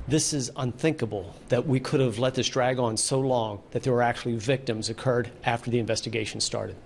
This is unthinkable that we could have let this drag on so long that there were actually victims occurred after the investigation started.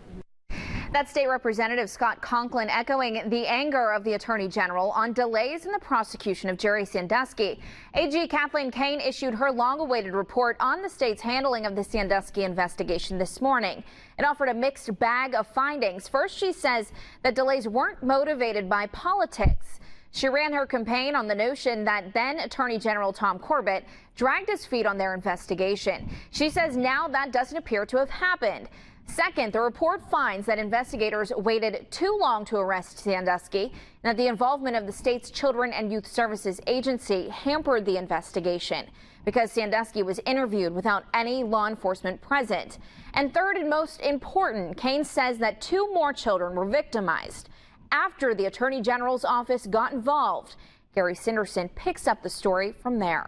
That's State Representative Scott Conklin echoing the anger of the Attorney General on delays in the prosecution of Jerry Sandusky. AG Kathleen Kane issued her long-awaited report on the state's handling of the Sandusky investigation this morning. It offered a mixed bag of findings. First, she says that delays weren't motivated by politics. She ran her campaign on the notion that then Attorney General Tom Corbett dragged his feet on their investigation. She says now that doesn't appear to have happened. Second, the report finds that investigators waited too long to arrest Sandusky and that the involvement of the state's Children and Youth Services Agency hampered the investigation because Sandusky was interviewed without any law enforcement present. And third and most important, Kane says that 2 more children were victimized after the Attorney General's office got involved. Jerry Sandusky picks up the story from there.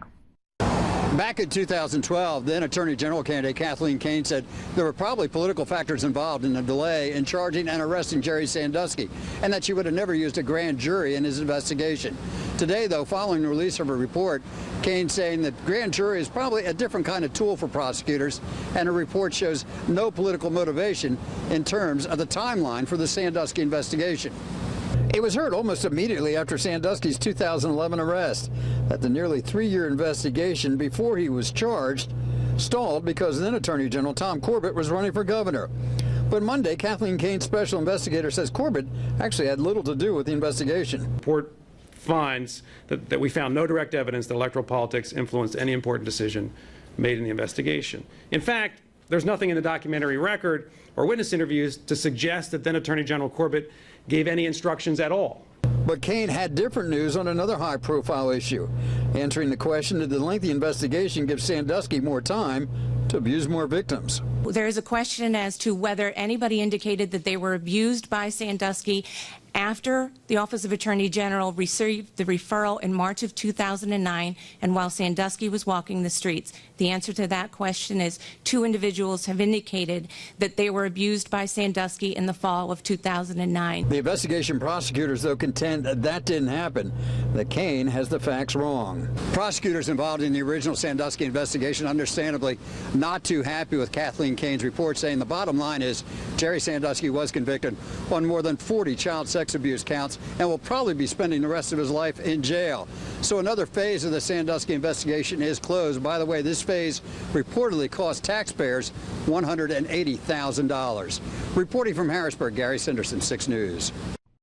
Back in 2012, then Attorney General candidate Kathleen Kane said there were probably political factors involved in the delay in charging and arresting Jerry Sandusky, and that she would have never used a grand jury in his investigation. Today, though, following the release of her report, Kane saying that grand jury is probably a different kind of tool for prosecutors, and her report shows no political motivation in terms of the timeline for the Sandusky investigation. It was heard almost immediately after Sandusky's 2011 arrest that the nearly 3-year investigation before he was charged stalled because then Attorney General Tom Corbett was running for governor. But Monday, Kathleen Kane's special investigator says Corbett actually had little to do with the investigation. The report finds that we found no direct evidence that electoral politics influenced any important decision made in the investigation. In fact, there's nothing in the documentary record or witness interviews to suggest that then Attorney General Corbett gave any instructions at all. But Kane had different news on another high-profile issue, answering the question, did the lengthy investigation give Sandusky more time to abuse more victims? There is a question as to whether anybody indicated that they were abused by Sandusky after the Office of Attorney General received the referral in March of 2009 and while Sandusky was walking the streets. The answer to that question is 2 individuals have indicated that they were abused by Sandusky in the fall of 2009. The investigation prosecutors, though, contend that didn't happen, that Kane has the facts wrong. Prosecutors involved in the original Sandusky investigation understandably not too happy with Kathleen Kane's report, saying the bottom line is Jerry Sandusky was convicted on more than 40 child sex abuse counts and will probably be spending the rest of his life in jail. So another phase of the Sandusky investigation is closed. By the way, this phase reportedly cost taxpayers $180,000. Reporting from Harrisburg, Jerry Sandusky, 6 News.